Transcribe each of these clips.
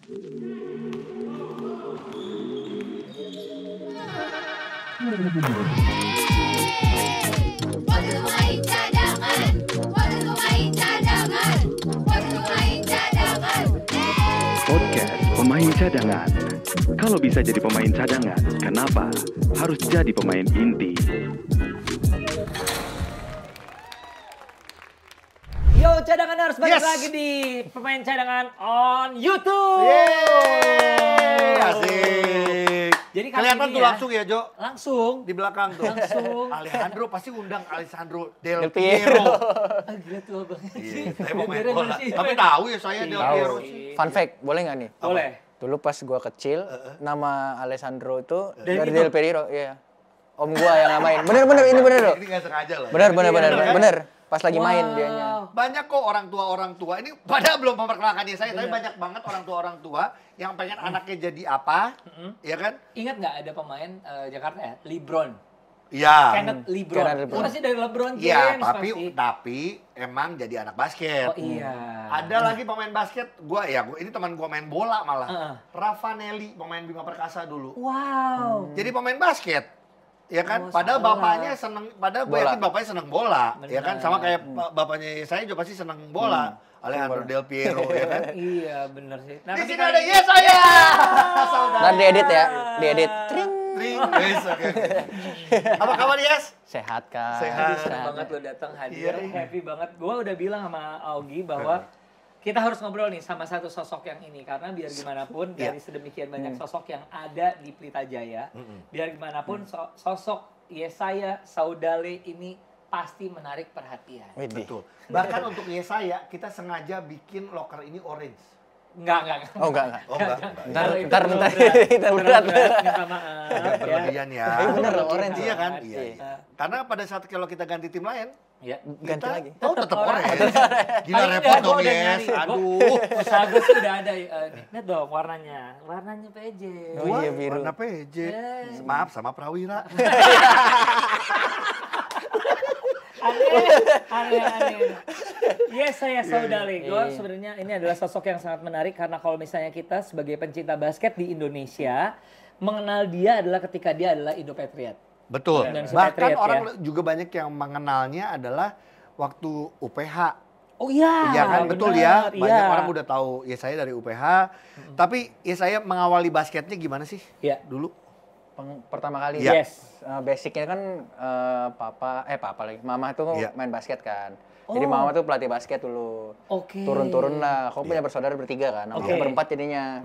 Podcast Pemain Cadangan. Kalau bisa jadi pemain cadangan, kenapa harus jadi pemain inti? Yo cadanganers, balik lagi di Pemain Cadangan on YouTube. Yeay, asik. Jadi kali kelihatan ini tuh ya, langsung ya, Jo? langsung. Di belakang tuh. Langsung. Alejandro pasti undang Alessandro Del Piero. Piero. Gila tua banget. Iya, saya mau main Gara-gara bola. masih- Tapi tahu ya saya Del Tahu. Piero sih. Fun fact, boleh nggak nih? Boleh. Dulu pas gua kecil, nama Alessandro itu Dari dari itu? Del Piero, iya. Om gua yang namain. Bener ini bener loh. Ini nggak sengaja loh. Bener. kan? Bener. Pas lagi main dianya. Banyak kok orang tua ini padahal belum memperkenalkan diri saya, tapi banyak banget orang tua yang pengen anaknya jadi apa, ya kan? Ingat nggak ada pemain Jakarta ya? LeBron. Iya. Kenneth LeBron. Kenneth LeBron. Itu pasti dari LeBron James Iya, pasti. tapi emang jadi anak basket. Oh iya. Ada lagi pemain basket, ini teman gua main bola malah. Ravanelli, pemain Bima Perkasa dulu. Wow. Jadi pemain basket. Ya kan? Oh, Padahal salah. bapaknya seneng, padahal gue Bola. yakin bapaknya seneng bola. Ya kan? Benar. Sama kayak bapaknya saya juga pasti seneng bola. Alejandro Del Piero, ya kan? Iya bener sih. Nah, Di tapi sini kali ada ini- yes saya. Saudara. Ntar diedit ya, diedit. Tring. Tring. Yes, oke. Apa kabar, Yes? Sehat kan? Sehat. Senang banget lo datang hadir, Iya. happy banget. Gue udah bilang sama Augie bahwa kita harus ngobrol nih sama satu sosok yang ini. Karena biar gimana pun Iya. dari sedemikian banyak sosok yang ada di Pelita Jaya, biar gimana pun sosok Yesaya Saudale ini pasti menarik perhatian. Widih. Betul. Bahkan untuk Yesaya, kita sengaja bikin locker ini orange. Enggak. Oh enggak. Oh, enggak. Ntar Kalau itu bentar. terlalu Berat. minta maaf. Agak ya. berlebihan ya. Bener loh, orange. Iya kan? Iya. Iya. Karena pada saat kalau kita ganti tim lain, Ya. Ganti kita, lagi. Oh, tetap orange. orange. Gila Paling repot enggak, dong, gua udah Yes. nyari. Aduh. Usaha gue sih udah ada. Lihat dong warnanya. Warnanya PJ. Oh Gua iya, biru. warna PJ. Yes. Maaf sama Prawira. Aneh. Yes, saya Saudale. Gue sebenarnya ini adalah sosok yang sangat menarik karena kalau misalnya kita sebagai pencinta basket di Indonesia mengenal dia adalah ketika dia adalah Indo Patriot. Betul. Dan si Bahkan Patriot, orang ya. juga banyak yang mengenalnya adalah waktu UPH. Oh iya. Iya kan, betul benar, ya. Banyak iya. orang udah tahu ya saya dari UPH. Tapi ya saya mengawali basketnya gimana sih? Iya. Dulu. Pertama kali Iya. Yes. basicnya kan papa lagi mama tuh Iya. main basket kan. Jadi Oh. mama tuh pelatih basket dulu. Oke. Turun-turun lah. Aku punya bersaudara bertiga kan. Aku Oke. berempat jadinya.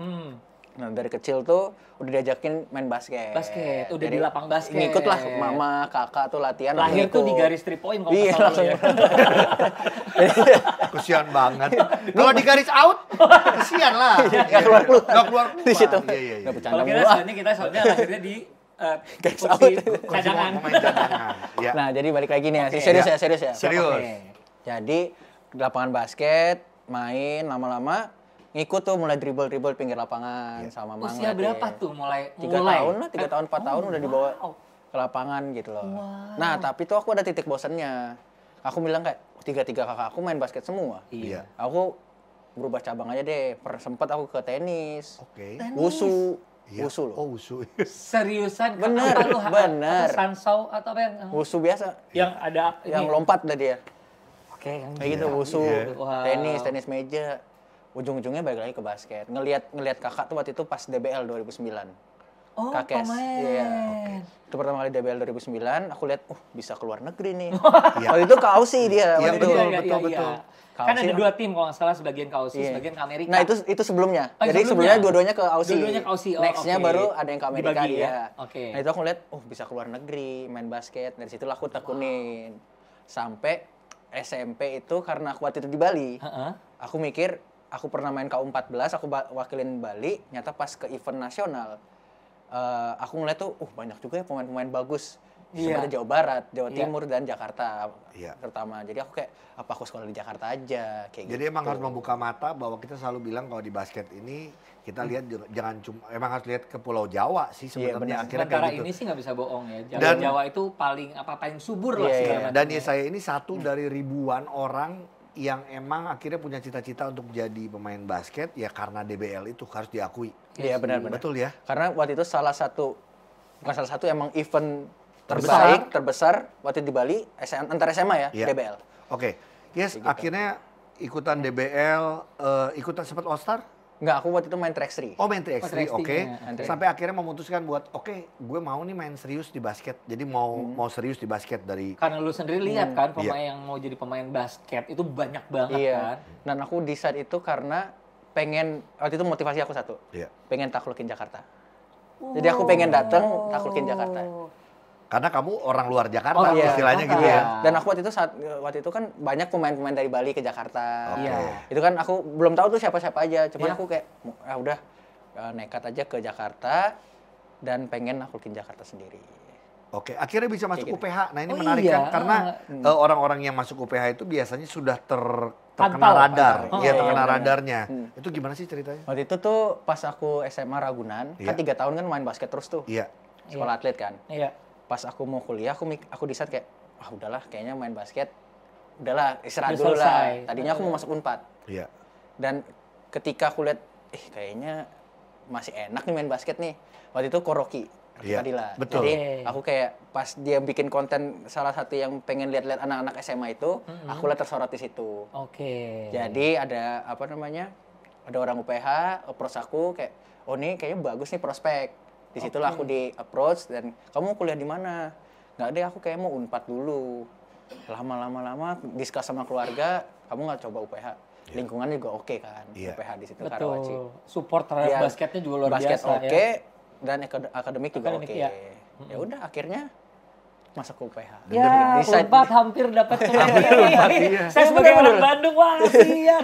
Nah, dari kecil tuh udah diajakin main basket. Basket, udah Jadi di lapang basket. Ngikut lah mama, kakak tuh latihan. Lahir aku tuh di ikut. garis 3 point kalau Iya, nggak salah langsung. ya. Kesian banget. Kalau di garis out, kesian lah. Nggak keluar. Nggak keluar. Di situ. Iya. Nggak bercanda Kalau kita mulu, ah. soalnya lahirnya di Garis kursi out. cadangan. Pemain cadangan. Iya. Nah, jadi balik lagi nih ya. Oke, Serius ya. ya, serius ya. Serius. Oke. Jadi di lapangan basket, main lama-lama ngikut tuh mulai dribble pinggir lapangan sama mama. Usia berapa tuh mulai? 3 tahun lah, 3 tahun, 4 tahun udah dibawa wow. ke lapangan gitu loh. Nah, tapi tuh aku ada titik bosennya. Aku bilang kayak, tiga kakak aku main basket semua. Iya. Aku berubah cabang aja deh. Sempat aku ke tenis. Oke. Wusu. Iya. Wusu loh. Oh, wusu. Seriusan? Bener, Apa lu, bener. apa, sansau atau apa yang Wusu biasa. yang ada Yang ini? lompat dah dia. Oke, yang Kayak gitu, wusu, Iya. Wow. tenis meja. Ujung-ujungnya balik lagi ke basket. Ngelihat kakak tuh waktu itu pas DBL 2009. Oh, Kakes. pemain. Iya. Itu pertama kali DBL 2009, aku lihat, bisa keluar negeri nih. Iya. Waktu itu ke Aussie dia. Iya, waktu itu. betul. Kan ada Kausi. 2 tim kalau nggak salah, sebagian ke Aussie, Iya. sebagian ke Amerika. Nah, itu sebelumnya. Oh, Jadi sebelumnya dua-duanya ke Aussie. Dua-duanya ke Aussie. Oh, Next-nya oke. baru ada yang ke Amerika Dibagi dia. ya? Oke. Nah, itu aku lihat, bisa keluar negeri, main basket. Dari situlah aku tekunin. Sampai SMP itu karena aku waktu itu di Bali. Heeh. Aku mikir, aku pernah main KU14, aku wakilin Bali, nyata pas ke event nasional. Aku ngeliat tuh, banyak juga ya pemain-pemain bagus. Iya. Sebenarnya Jawa Barat, Jawa Iya. Timur, dan Jakarta Iya. terutama. Jadi aku kayak, apa aku sekolah di Jakarta aja? Kayak Jadi gitu. emang harus membuka mata bahwa kita selalu bilang kalau di basket ini kita lihat jangan cuma emang harus lihat ke Pulau Jawa sih sebenarnya benar. akhirnya Sementara kayak gitu. ini sih nggak bisa bohong ya. Jawa, Dan- Jawa itu paling subur lah Iya, segala iya. macam. Dan ya saya ini satu dari ribuan orang yang emang akhirnya punya cita-cita untuk jadi pemain basket ya karena DBL itu harus diakui. Iya benar-benar. Betul ya? Karena waktu itu bukan salah satu emang event Terbesar. terbesar waktu di Bali antar SMA ya, Iya. DBL. Oke. Yes, Kayak gitu. akhirnya ikutan DBL, ikutan sempat All Star? Enggak, aku waktu itu main track 3. Oh, main 3x3, Oh, oke. 3x3-nya. Sampai akhirnya memutuskan buat, oke, gue mau nih main serius di basket. Jadi mau serius di basket dari... Karena lu sendiri lihat kan pemain Iya. yang mau jadi pemain basket itu banyak banget Iya. kan. Dan aku decide itu karena waktu itu motivasi aku satu. Iya. Pengen taklukin Jakarta. Jadi aku pengen datang taklukin Jakarta. Karena kamu orang luar Jakarta, Oh, iya. istilahnya gitu Iya. ya. Dan aku waktu itu kan banyak pemain-pemain dari Bali ke Jakarta. Oke. Iya. Itu kan aku belum tahu tuh siapa-siapa aja. Cuman Iya. aku kayak udah nekat aja ke Jakarta dan pengen naklukin Jakarta sendiri. Oke, akhirnya bisa masuk Kayak gitu. UPH. Nah ini Oh, menarik iya. kan, karena orang-orang yang masuk UPH itu biasanya sudah terkena Pantau. radar. Oh, Iya, iya, terkena benar. radarnya. Itu gimana sih ceritanya? Waktu itu tuh pas aku SMA Ragunan, Iya. kan 3 tahun kan main basket terus tuh. Iya. Sekolah atlet kan. Iya. Pas aku mau kuliah, aku decide kayak, udahlah kayaknya main basket, udahlah istirahat Udah dulu lah. selesai. Tadinya aku mau masuk Unpad. Iya. Dan ketika aku lihat, kayaknya masih enak nih main basket nih. Waktu itu Koroki, Iya, Fadila. betul. Jadi Oke. aku kayak pas dia bikin konten salah satu yang pengen lihat-lihat anak-anak SMA itu, aku lihat tersorot di situ. Oke. Jadi ada ada orang UPH approach aku kayak, oh nih kayaknya bagus nih prospek. Di situlah aku di approach dan kamu kuliah di mana? Nggak deh, aku kayak mau Unpad dulu. Lama discuss sama keluarga, kamu nggak coba UPH? Lingkungan juga oke kan, Iya. UPH di situ Karawaci. Betul. Support terhadap Iya, basketnya juga luar basket biasa oke ya. dan akademik juga Akademik, oke. iya. Ya udah akhirnya masuk ke UPH. Ya, Decide- Unpad hampir dapat kembali. iya. Saya sebagai orang Bandung, wah kasihan.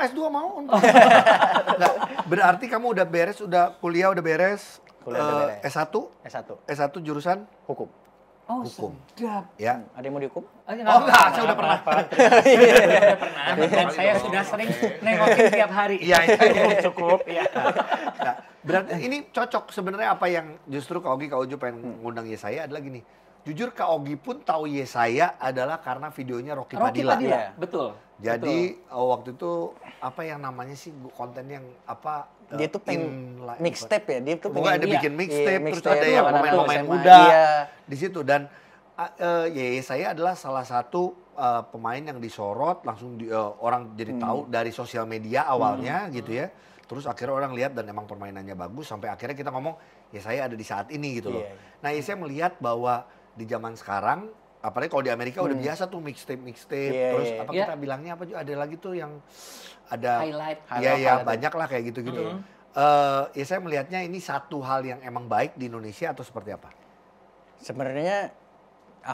S2 mau? Nggak, berarti kamu udah beres, kuliah udah beres. Kuliah udah beres. S1? S1 S1 jurusan? hukum. Oh, Hukum. sedap. Ya. Ada yang mau dihukum? Oh enggak, saya udah pernah. Sudah pernah. Dan saya sudah sering nengokin tiap hari. Iya, Cukup. Iya. Nah, berarti ini cocok sebenarnya apa yang justru Kak Ogi, Kak Uju pengen ngundang Yesaya adalah gini. Jujur Kak Ogi pun tahu Yesaya adalah karena videonya Rocky Rocky Padilla. Padilla, Iya. betul. Jadi waktu itu apa yang namanya sih konten yang apa? Dia tuh mixtape ya, dia tuh Pokoknya ada Iya. bikin mixtape, Iya, terus mixtape, ada yang anak-anak pemain-pemain SMA. muda Iya. di situ. Dan Yesaya adalah salah satu pemain yang disorot, langsung orang jadi tahu dari sosial media awalnya gitu ya. Terus akhirnya orang lihat dan emang permainannya bagus, sampai akhirnya kita ngomong, Yesaya ada di saat ini gitu loh. Iya. Nah Yesaya melihat bahwa di zaman sekarang, apalagi kalau di Amerika udah biasa tuh mixtape, Iya, terus iya. apa Iya. kita bilangnya apa juga, ada lagi tuh yang ada Highlight. ya Highlight. banyak lah kayak gitu-gitu. Ya saya melihatnya ini satu hal yang emang baik di Indonesia atau seperti apa? Sebenarnya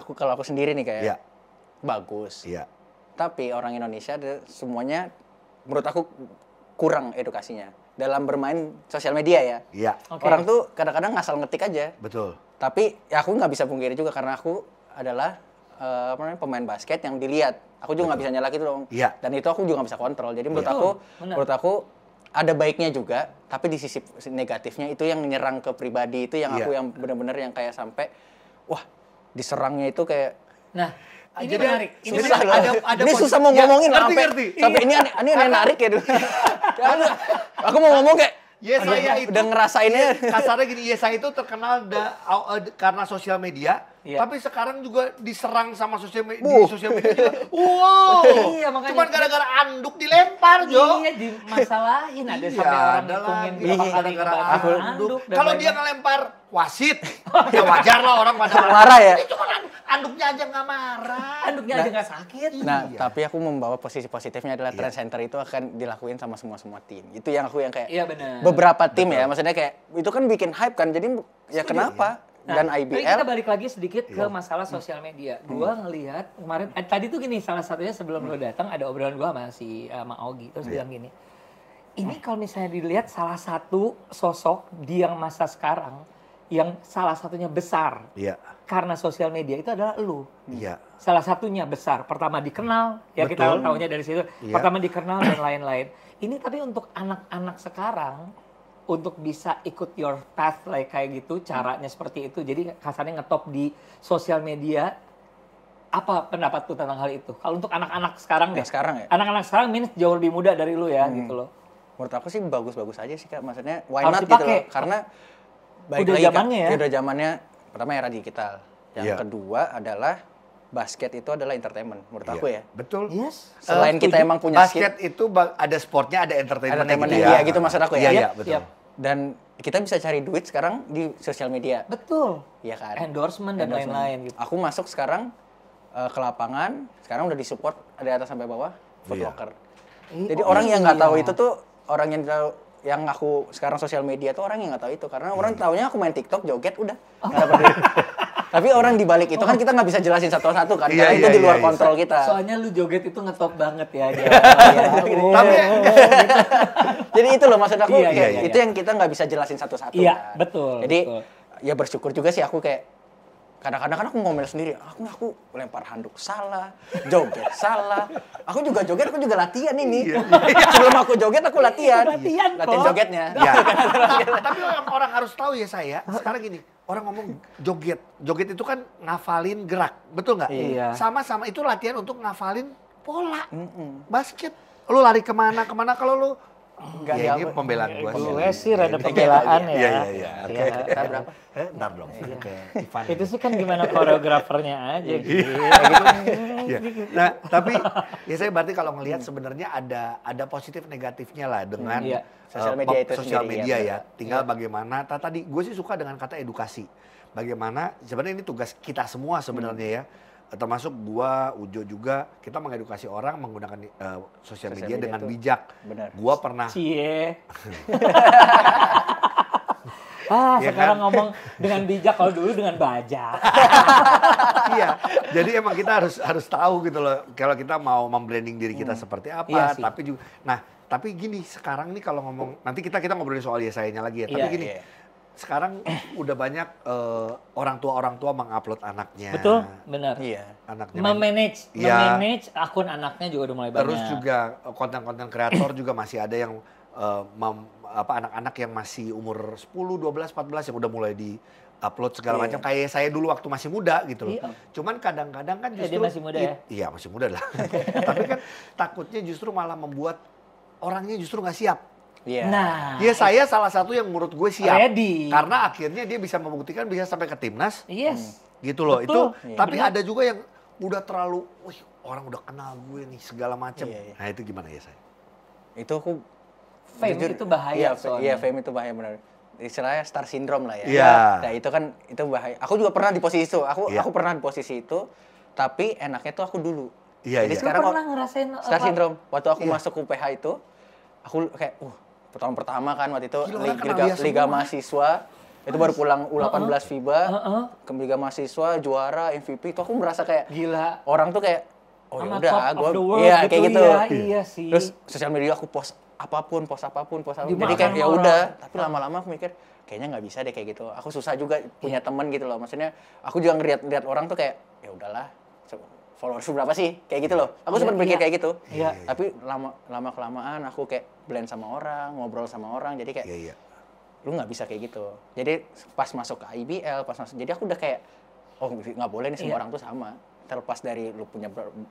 kalau aku sendiri nih kayak Iya. bagus. Iya. Tapi orang Indonesia semuanya menurut aku kurang edukasinya dalam bermain sosial media ya. Iya, Oke. Orang tuh kadang-kadang ngasal ngetik aja. betul. Tapi ya aku nggak bisa pungkiri juga karena aku adalah pemain basket yang dilihat. Aku juga nggak bisa nyalakin dong. Iya. Dan itu aku juga nggak bisa kontrol. Jadi menurut Iya. aku, Benar. menurut aku ada baiknya juga. Tapi di sisi negatifnya itu yang nyerang ke pribadi itu yang aku Iya. yang benar-benar yang kayak sampai, wah diserangnya itu kayak Nah, ini Jadi menarik. Ini susah menarik. loh. ada Ini susah mau ya, ngomongin ngerti, sampai ngerti. sampai ini narik ya dulu. Aku mau ngomong kayak Yesaya itu udah ngerasainnya. kasarnya gini, Yesaya itu terkenal karena sosial media, Iya. tapi sekarang juga diserang sama sosial media, Buh. di sosial media juga. Wow. Iya, makanya- Cuman gara-gara anduk dilempar, Jo. Iya, dimasalahin. Ada Iya, sampai orang ada ngitungin lagi berapa kali gara-gara ngebakar anduk. dan Kalau dia lain-lain. ngelempar wasit, ya wajar lah orang pada Marah ya? Ini cuma anduknya aja nggak marah. Anduknya aja nggak sakit. Nah, Iya. tapi aku membawa posisi positifnya adalah Iya. trend center itu akan dilakuin sama semua tim. Itu yang aku yang kayak Iya, benar. beberapa tim ya, maksudnya kayak itu kan bikin hype kan. Jadi ya Setuju, kenapa? Nah, Dan tapi IBL kita balik lagi sedikit ke Iya. masalah sosial media. Gua ngelihat kemarin tadi tuh gini, salah satunya sebelum lo datang ada obrolan gua sama si sama Ogi terus bilang gini. Ini kalau misalnya dilihat salah satu sosok di yang masa sekarang yang salah satunya besar Iya, karena sosial media itu adalah lu. iya. Salah satunya besar. Pertama dikenal, ya kita Betul. tahunya dari situ. Iya. Pertama dikenal dan lain-lain. Ini tapi untuk anak-anak sekarang untuk bisa ikut your path kayak gitu, caranya seperti itu. Jadi kasarnya ngetop di sosial media Apa pendapat lu tentang hal itu? Kalau untuk anak-anak sekarang deh. Sekarang ya? Anak-anak sekarang minus jauh lebih muda dari lu ya gitu loh. Menurut aku sih bagus-bagus aja sih Kak. Maksudnya why Harus not gitu dipakai. loh. Karena baik Udah lagi Kak, zamannya ya? udah zamannya pertama era digital. Yang Iya. kedua adalah basket itu adalah entertainment menurut aku ya. Betul. Yes. Selain kita emang punya Basket itu ada sportnya, ada entertainmentnya entertainmentnya, gitu ya. iya gitu maksud aku ya. Iya, iya, betul. Yap. Dan kita bisa cari duit sekarang di sosial media. Betul. Iya kan? Endorsement dan lain-lain gitu. Aku masuk sekarang ke lapangan, sekarang udah disupport dari atas sampai bawah Foot Iya. Locker. Iya. Jadi Oh, orang yang nggak iya. tahu itu tuh orang yang tahu yang aku sekarang sosial media tuh orang yang nggak tahu itu karena orang taunya aku main TikTok joget udah. Nggak peduli. Tapi orang di balik itu kan kita nggak bisa jelasin satu-satu kan Iya, karena itu iya, di luar iya, kontrol kita. Soalnya lu joget itu ngetop banget ya. Tapi Jadi itu loh maksud aku Iya, kayak iya, itu iya. yang kita nggak bisa jelasin satu-satu Iya, kan. betul, Jadi betul. ya bersyukur juga sih aku kayak kadang-kadang kan aku ngomel sendiri, aku lempar handuk salah, joget salah. Aku juga joget, aku juga latihan ini. Sebelum aku joget aku latihan. Latihan, Latihan kok. jogetnya. ya. Tapi orang harus tahu ya saya, sekarang gini, orang ngomong joget. Joget itu kan ngafalin gerak, betul nggak? Iya. Sama-sama itu latihan untuk ngafalin pola. Basket, lu lari kemana kalau lu Nggak ya, ini diapa- pembelaan gua sih. Gue sih rada pembelaan ya. Iya, iya. Oke. Kita berapa? Ntar dong. Ke Ivan. Itu sih kan gimana koreografernya aja gitu. Iya. Nah, tapi ya saya berarti kalau ngelihat sebenarnya ada positif negatifnya lah dengan Iya. Sosial media itu sosial sendiri, media ya, ya. benar. Tinggal bagaimana tadi gue sih suka dengan kata edukasi. Bagaimana sebenarnya ini tugas kita semua sebenarnya ya. Termasuk gua, Ujo juga, kita mengedukasi orang menggunakan sosial media media dengan tuh. bijak. Benar. Gua pernah Cie. Ya Sekarang kan? ngomong dengan bijak, kalau dulu dengan bajak. iya. Jadi emang kita harus tahu gitu loh kalau kita mau membranding diri kita seperti apa, Iya sih. tapi juga tapi gini, sekarang nih kalau ngomong nanti kita ngobrolin soal yesayanya lagi ya. Tapi Iya, gini, iya. sekarang udah banyak orang tua mengupload anaknya. Betul, benar. Iya. Anaknya. Memanage Iya. akun anaknya juga udah mulai banyak. Terus juga konten-konten kreator juga masih ada yang anak-anak yang masih umur 10, 12, 14 yang udah mulai di-upload segala Iya. macam kayak saya dulu waktu masih muda gitu loh. Iya. Cuman kadang-kadang kan Ya, dia justru masih muda ya? Iya, masih muda lah. Tapi kan takutnya justru malah membuat orangnya justru nggak siap. Iya. Nah, Ya saya salah satu yang menurut gue siap. Ready. Karena akhirnya dia bisa membuktikan bisa sampai ke timnas yes. gitu loh. Betul. Itu Iya. tapi Benar. ada juga yang udah terlalu, wih orang udah kenal gue nih segala macam. Iya, iya. Nah itu gimana ya saya? Itu aku Fame itu bahaya soalnya. Iya, fame itu bahaya benar. Istilahnya star syndrome lah ya. Iya. Nah, itu kan itu bahaya. Aku juga pernah di posisi itu. Iya. Aku pernah di posisi itu, tapi enaknya tuh aku dulu. Iya, Jadi iya. sekarang Lu pernah ngerasain star apa? syndrome. Waktu aku Iya. masuk UPH itu, aku kayak tahun pertama kan waktu itu Gila, orang kenal dia Liga semua. Mahasiswa. Itu baru pulang U18 FIBA. Heeh. Ke Liga Mahasiswa, juara, MVP. Itu aku merasa kayak Gila. orang tuh kayak oh Sama ya udah, top of gue the world iya gitu kayak gitu. ya. Iya sih. Terus sosial media aku post apapun. Jadi Dimakan kayak ya orang. udah, tapi lama-lama aku mikir kayaknya nggak bisa deh kayak gitu. Aku susah juga punya temen gitu loh. Maksudnya aku juga ngeliat orang tuh kayak ya udahlah, followers berapa sih? Kayak gitu loh. Aku Iya, sempat mikir iya. kayak gitu. Iya. Tapi lama kelamaan aku kayak blend sama orang, ngobrol sama orang. Jadi kayak Iya, iya. lu nggak bisa kayak gitu. Jadi pas masuk ke IBL, jadi aku udah kayak oh nggak boleh nih semua Iya. orang tuh sama. Terlepas dari lu punya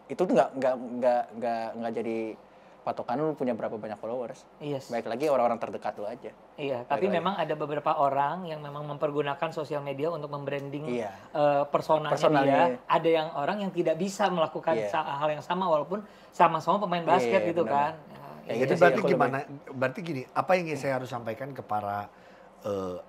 itu tuh nggak jadi patokan lu punya berapa banyak followers. Yes. Baik lagi orang-orang terdekat lu aja. Iya, tapi lagi. memang ada beberapa orang yang memang mempergunakan sosial media untuk membranding Iya. personanya Personalnya. dia. Ada yang orang yang tidak bisa melakukan Iya. hal yang sama walaupun sama-sama pemain basket Iya, gitu benar. kan. Kayak Jadi gitu sih berarti aku gimana? Berarti gini, apa yang saya harus sampaikan ke para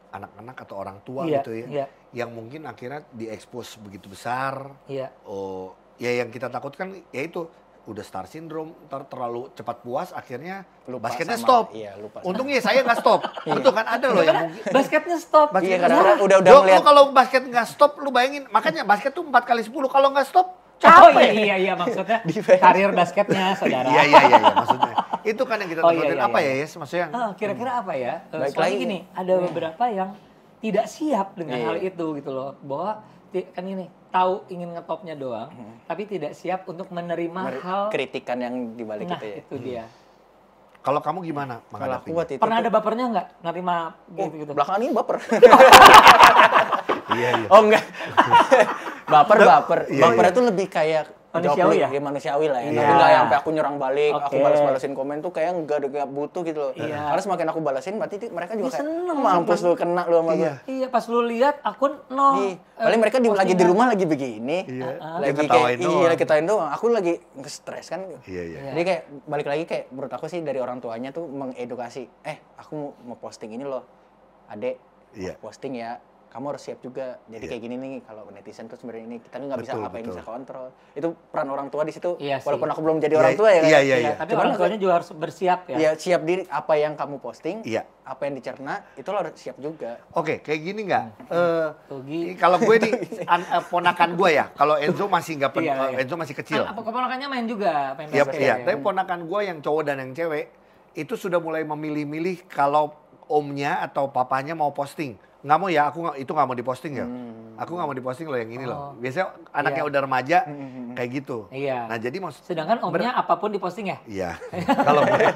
anak-anak atau orang tua Iya, gitu ya, iya. yang mungkin akhirnya diekspos begitu besar. Iya. Oh, ya yang kita takutkan yaitu udah star syndrome, terlalu cepat puas, akhirnya Lupa basketnya sama- stop. iya, lupa. Untungnya saya nggak stop. Itu kan ada loh yang mungkin. Basketnya stop. Basket Iya, nggak karena stop. udah Lu ngeliat. kalau basket nggak stop, lu bayangin, makanya basket tuh 4x10, kalau nggak stop, Oh capek. iya maksudnya karir basketnya saudara. Iya, maksudnya. Itu kan yang kita Oh, iya, takutin. iya, Apa iya. ya, Yes? Maksudnya Kira-kira apa ya? Baik Soalnya lagi. gini, ada beberapa yang tidak siap dengan Iya. hal itu gitu loh. Bahwa kan ini tahu ingin ngetopnya doang, tapi tidak siap untuk menerima hal. kritikan yang dibalik Nah, itu ya. itu dia. kalau kamu gimana Kalau aku menghadapinya? waktu itu Pernah tuh- ada bapernya nggak nerima gitu-gitu? belakangan ini baper. Iya. Oh enggak. Baper Iya, iya. itu lebih kayak Manusiawi ya? manusiawi lah ya. Iya. Tapi nggak sampai aku nyerang balik, aku Oke. balas-balasin komen tuh kayak nggak butuh gitu loh. Iya. Karena semakin aku balasin berarti mereka juga Dia kayak seneng, mampus lu kena lu sama gue. Iya. Iya, pas lu lihat akun nol. Iya. Paling mereka lagi di rumah lagi begini. Iya. Lagi Dia kayak ketawain doang. lagi ketawain doang. Aku lagi nge-stres kan. Iya, iya. Jadi kayak balik lagi kayak menurut aku sih dari orang tuanya tuh mengedukasi. Aku mau posting ini loh. Adek, Iya. posting ya. Kamu harus siap juga. Jadi Iya. kayak gini nih kalau netizen tuh sebenarnya ini kita nggak bisa Betul, apa yang betul. bisa kontrol. Itu peran orang tua di situ. Iya sih. Walaupun aku belum jadi Iya, orang tua ya kan. iya, Iya, tapi Cuman orang tuanya juga harus bersiap ya. Ya siap diri apa yang kamu posting, Iya. apa yang dicerna itu lo harus siap juga. Oke, kayak gini nggak? Tuh, Gi. Kalau gue nih, ponakan gue ya. Kalau Enzo masih nggak, Iya, iya. Enzo masih kecil. Apa keponakannya main juga, main Iya, basket iya. ya? Tapi ponakan gue yang cowok dan yang cewek itu sudah mulai memilih-milih kalau omnya atau papanya mau posting. Nggak mau ya, itu nggak mau diposting ya. Aku nggak mau diposting loh yang ini loh. Biasanya anaknya Iya. udah remaja kayak gitu. Iya. Nah jadi Sedangkan omnya apapun diposting ya? Iya. Kalau nah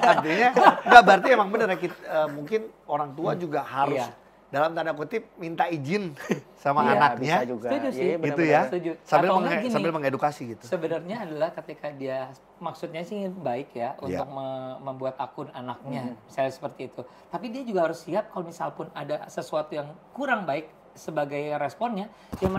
artinya nggak berarti emang bener ya mungkin orang tua juga harus Iya. dalam tanda kutip minta izin sama Iya, anaknya. bisa juga. Setuju sih. Iya, Gitu benar-benar. ya. Setuju. Sambil, Atau enggak gini, sambil mengedukasi gitu. Sebenarnya adalah ketika dia maksudnya sih baik ya Iya. untuk membuat akun anaknya, misalnya seperti itu. Tapi dia juga harus siap kalau misal pun ada sesuatu yang kurang baik sebagai responnya,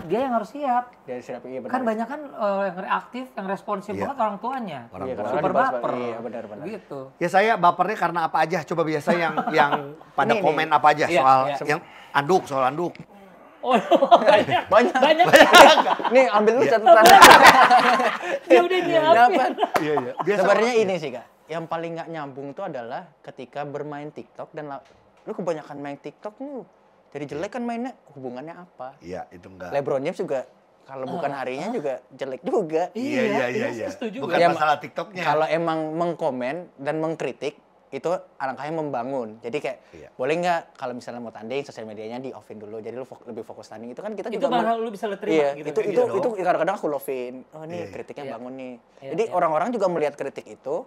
dia yang harus siap. Dari siap iya benar. Kan banyak kan yang reaktif, yang responsif Iya. banget orang tuanya. Orang Iya, tua. karena Super dibahas- baper. Iya, benar-benar. Gitu. Ya saya bapernya karena apa aja? Coba biasa yang pada Nih, komen nih. apa aja Iya, soal iya. yang soal anduk. Oh, banyak. Banyak. Banyak. Nih ambil Iya. lu catatan. Ya udah nyiapin. Dapat. Iya, iya. Biasa Sebenarnya ini sih Kak, yang paling nggak nyambung itu adalah ketika bermain TikTok dan lu kebanyakan main TikTok lu jadi jelek kan mainnya, hubungannya apa? Iya, itu enggak. LeBron James juga kalau bukan harinya juga jelek juga. Iya. saya setuju. Bukan Ya, masalah TikToknya. Kalau emang mengkomen dan mengkritik itu alangkahnya membangun. Jadi kayak Iya. boleh nggak kalau misalnya mau tanding sosial medianya di offin dulu. Jadi lu lebih fokus tanding. Itu kan kita Itu juga baru lu bisa lu terima iya, gitu. itu kadang-kadang aku love-in. Oh nih Iya, iya. kritiknya Iya. bangun nih. Iya, Jadi iya. orang-orang juga melihat kritik itu.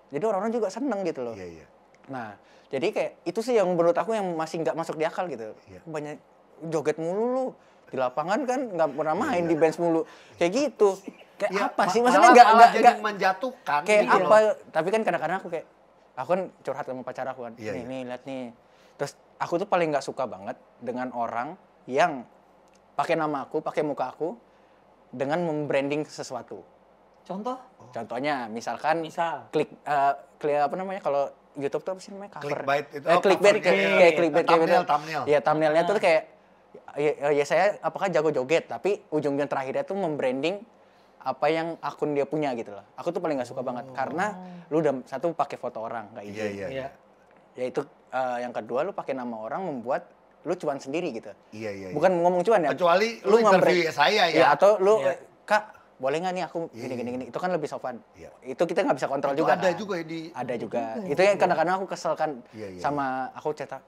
Jadi orang-orang juga seneng gitu loh. Iya, iya. Nah, jadi kayak itu sih yang menurut aku yang masih nggak masuk di akal gitu. Iya. Banyak joget mulu lu di lapangan kan nggak pernah main di bench mulu kayak gitu. Kayak Iya, apa sih? malah- Maksudnya nggak malah jadi nggak menjatuhkan. kayak gitu apa? loh. Tapi kan kadang-kadang aku kan curhat sama pacar aku kan. Iya, nih, iya. nih lihat nih. Terus aku tuh paling nggak suka banget dengan orang yang pakai nama aku, pakai muka aku dengan membranding sesuatu. Contoh? Contohnya misalkan Misal. klik apa namanya kalau YouTube tuh apa sih namanya cover Clickbait itu. clickbait cover, kayak clickbait kayak gitu. thumbnail. Ya thumbnailnya tuh kayak ya saya apakah jago joget tapi ujungnya terakhirnya tuh membranding apa yang akun dia punya gitu loh. Aku tuh paling nggak suka banget karena lu udah satu pakai foto orang nggak izin. Iya. Iya. Ya itu yang kedua lu pakai nama orang membuat lu cuan sendiri gitu. Iya. Bukan ngomong cuan ya. Kecuali lu interview saya ya. Ya atau lu Iya. Kak boleh nggak nih aku Iya, gini itu kan lebih sopan. Iya. Itu kita nggak bisa kontrol Itu juga. ada kan. juga ya di Ada juga. Itu yang kadang-kadang aku kesel kan Iya, iya, sama aku cetak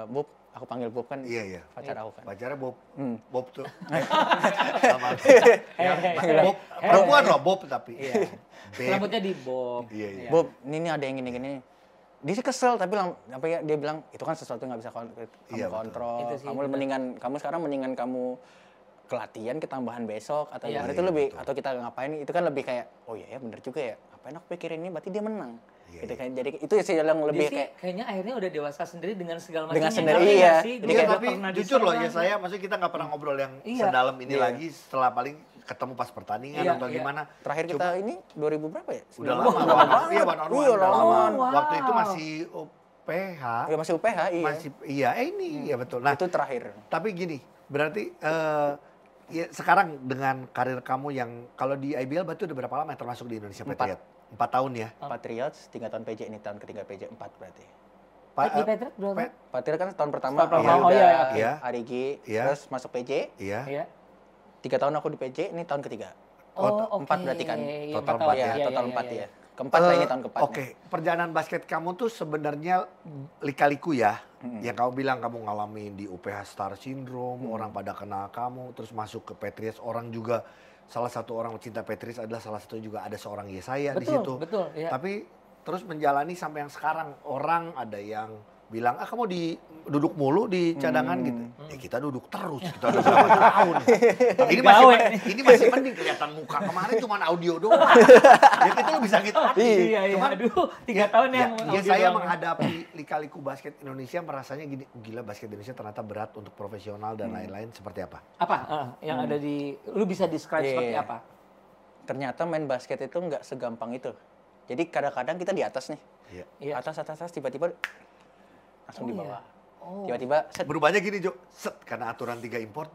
Bob, aku panggil Bob kan Iya. pacar aku kan. Pacarnya Bob. Hmm. Bob tuh. Sama. Ya, Bob perempuan loh Bob tapi. Iya. Beb. Rambutnya di bob. Iya. Bob, ini ada yang gini-gini. Dia sih kesel tapi apa ya dia bilang itu kan sesuatu yang nggak bisa kamu Iya, betul. kontrol. Itu sih, Kamu benar. kamu sekarang mendingan kamu kelatihan ketambahan besok atau Iya. gimana itu Iya, lebih betul. atau kita ngapain itu kan lebih kayak oh iya ya bener juga ya. Ngapain aku pikirin ini berarti dia menang. Iya, Gitu kan. Jadi itu sih yang Dia lebih sih kayak kayaknya akhirnya udah dewasa sendiri dengan segala macamnya. Dengan sendiri, Ngerti iya. nggak sih? Jadi Dia Iya, udah tapi pernah jujur loh ya diserang. saya, maksudnya kita nggak pernah ngobrol yang Iya. sedalam ini Iya. lagi setelah paling ketemu pas pertandingan Iya, atau iya. gimana. terakhir kita ini 2000 berapa ya? Udah Wah, lama, udah lama banget. Iya, one on one, Iya, udah lama. Wow. Waktu itu masih UPH, Ya masih UPH iya. masih iya ini ya betul. Nah, Itu terakhir. tapi gini, berarti ya sekarang dengan karir kamu yang kalau di IBL berarti udah berapa lama termasuk di Indonesia 4. Patriot? 4 tahun ya. Patriots 3 tahun PJ ini tahun ketiga PJ 4 berarti. Di Patriot berapa? Pet- Patriot kan tahun pertama Tahun pertama, Yuda, oh iya, oke. Iya. Arigi, Iya. terus masuk PJ. Iya. Iya. 3 tahun aku di PJ, ini tahun ketiga. Oh, oke. 4 berarti kan? Iya, Total 4 tahun. 4 ya? Iya, Total iya, 4 iya, ya. Keempat lah ini tahun keempat. Oke, perjalanan basket kamu tuh sebenarnya lika-liku ya. Yang kamu bilang kamu ngalamin di UPH Star Syndrome, orang pada kenal kamu, terus masuk ke Patriots, orang juga salah satu orang cinta Patriots adalah salah satu juga ada seorang Yesaya di Betul, situ. betul, iya. Tapi terus menjalani sampai yang sekarang orang ada yang bilang, kamu duduk mulu di cadangan gitu. Ya kita duduk terus, kita udah berapa tahun. Ini masih mending kelihatan muka, kemarin cuma audio doang. Ya kita lu bisa gitu. Iya, Cuman, aduh 3 tahun yang ya saya menghadapi lika-liku basket Indonesia merasanya gini, gila basket Indonesia ternyata berat untuk profesional dan lain-lain, seperti apa? Apa yang ada di, lu bisa describe seperti apa? Ternyata main basket itu nggak segampang itu. Jadi kadang-kadang kita di atas nih, Iya. atas tiba-tiba langsung di bawah. Oh. Tiba-tiba set. Berubahnya gini Jo, set karena aturan 3 import.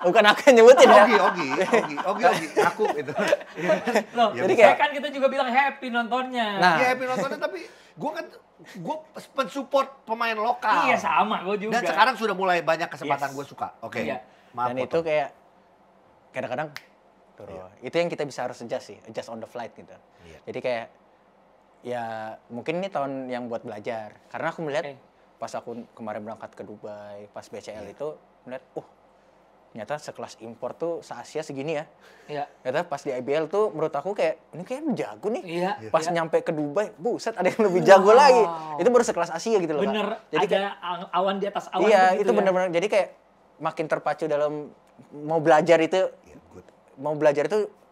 Bukan aku yang nyebutin ya. Ogi, aku itu. Loh, Ya, jadi bisa. kan kita juga bilang happy nontonnya. Nah. Ya happy nontonnya, tapi gue mensupport pemain lokal. Iya sama, gue juga. Dan sekarang sudah mulai banyak kesempatan Yes. gue suka. Oke. Iya. Maaf. Dan itu potong. kayak kadang-kadang turun. Itu yang kita bisa harus adjust on the flight gitu. Iya. Jadi kayak ya mungkin ini tahun yang buat belajar. Karena aku melihat pas aku kemarin berangkat ke Dubai, pas BCL itu melihat, ternyata sekelas impor tuh se-Asia segini ya. Iya. Ternyata pas di IBL tuh menurut aku kayak ini kayak jago nih. Iya. Pas nyampe ke Dubai, buset ada yang lebih jago lagi. Itu baru sekelas Asia gitu loh. Kak. Bener, Jadi ada awan di atas awan. iya, begitu itu ya. benar-benar. Jadi kayak makin terpacu dalam mau belajar itu,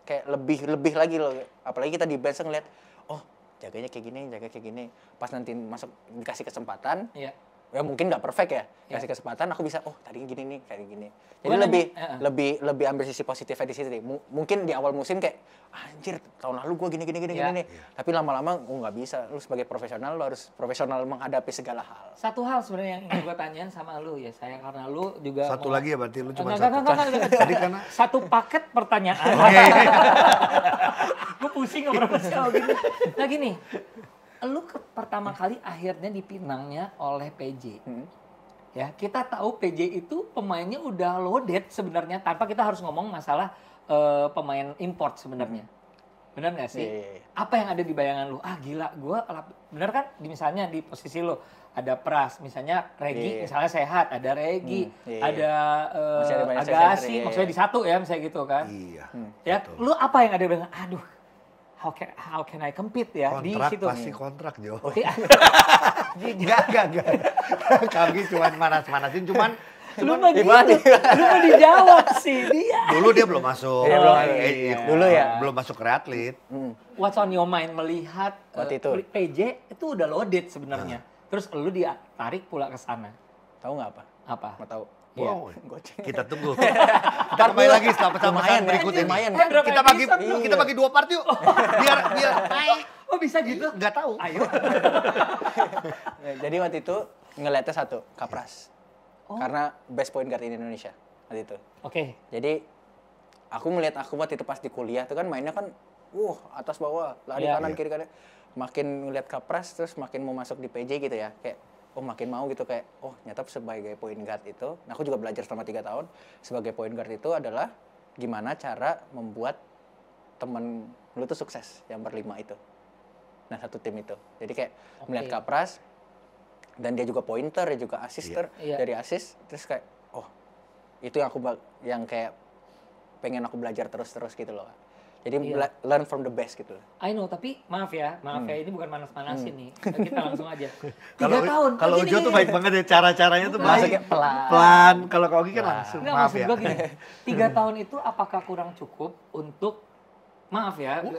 kayak lebih lagi loh. Apalagi kita di bench ngeliat, jaganya kayak gini. Pas nanti masuk dikasih kesempatan, Iya. ya mungkin nggak perfect ya. Kasih kesempatan, aku bisa, tadi gini nih, kayak gini. Jadi Gua lebih ambil sisi positifnya di situ. Mungkin di awal musim kayak, anjir, tahun lalu gue gini nih. Tapi lama-lama, nggak bisa. Lu sebagai profesional, lu harus profesional menghadapi segala hal. Satu hal sebenarnya yang ingin gue tanyain sama lu ya, saya karena lu juga Satu lagi ya berarti lu cuma Enggak, satu. enggak. Jadi karena Satu paket pertanyaan. Gue pusing ngobrol sama gini. Nah gini, lu pertama kali akhirnya dipinangnya oleh PJ. Ya, kita tahu PJ itu pemainnya udah loaded sebenarnya tanpa kita harus ngomong masalah pemain import sebenarnya. Benar nggak sih? Iya. Apa yang ada di bayangan lu? Gila, bener kan? Misalnya di posisi lu ada Pras, misalnya Regi, misalnya sehat, ada Regi, ada Masih ada banyak Agassi, sensor, maksudnya di satu ya, misalnya gitu kan? iya. Ya, lu apa yang ada di bayangan? Aduh, how can I compete ya di Kontrak situ? pasti kontrak Jo. Iya. Enggak. Kami cuma manas-manasin, cuman Lu mah gitu, lu mah dijawab sih dia. dulu dia belum masuk. Iya, belum. Dulu ya. Belum masuk kreatlet. What's on your mind melihat Waktu itu. PJ itu udah loaded sebenarnya. Terus lu ditarik pula ke sana. Tahu nggak apa? Apa? Mau tahu? Iya. Wow. Goceng. Kita tunggu. Kita kembali lagi setelah pesan-pesan Lumayan, berikut ini. lumayan. Berapa Kita bagi episode lu? 2 part yuk. Biar naik. Oh bisa gitu? Enggak tahu. Ayo. Jadi waktu itu ngeliatnya satu, Kapras. Karena best point guard in Indonesia waktu itu. Oke. Jadi aku melihat aku waktu itu pas di kuliah tuh kan mainnya kan atas bawah, lari Iya. kanan kiri kanan. Makin ngeliat Kapras terus makin mau masuk di PJ gitu ya. Kayak makin mau gitu kayak ternyata sebagai point guard itu, nah aku juga belajar selama 3 tahun sebagai point guard itu adalah gimana cara membuat temen lu tuh sukses yang berlima itu. Nah, satu tim itu. Jadi kayak melihat Kapras dan dia juga pointer, dia juga assister. Iya. Dari assist terus kayak itu yang kayak pengen aku belajar terus gitu loh. Jadi learn from the best gitu. I know, tapi maaf ya, ini bukan manas-manasin nih. Kita langsung aja. 3 Kalau tahun. kalau Ujo tuh baik banget ya, cara-caranya tuh Masuknya baik. pelan. Pelan. Kalau Kak Ogi kan langsung. Enggak, Maaf maksud ya. gue gini, 3 tahun itu apakah kurang cukup untuk, maaf ya. 3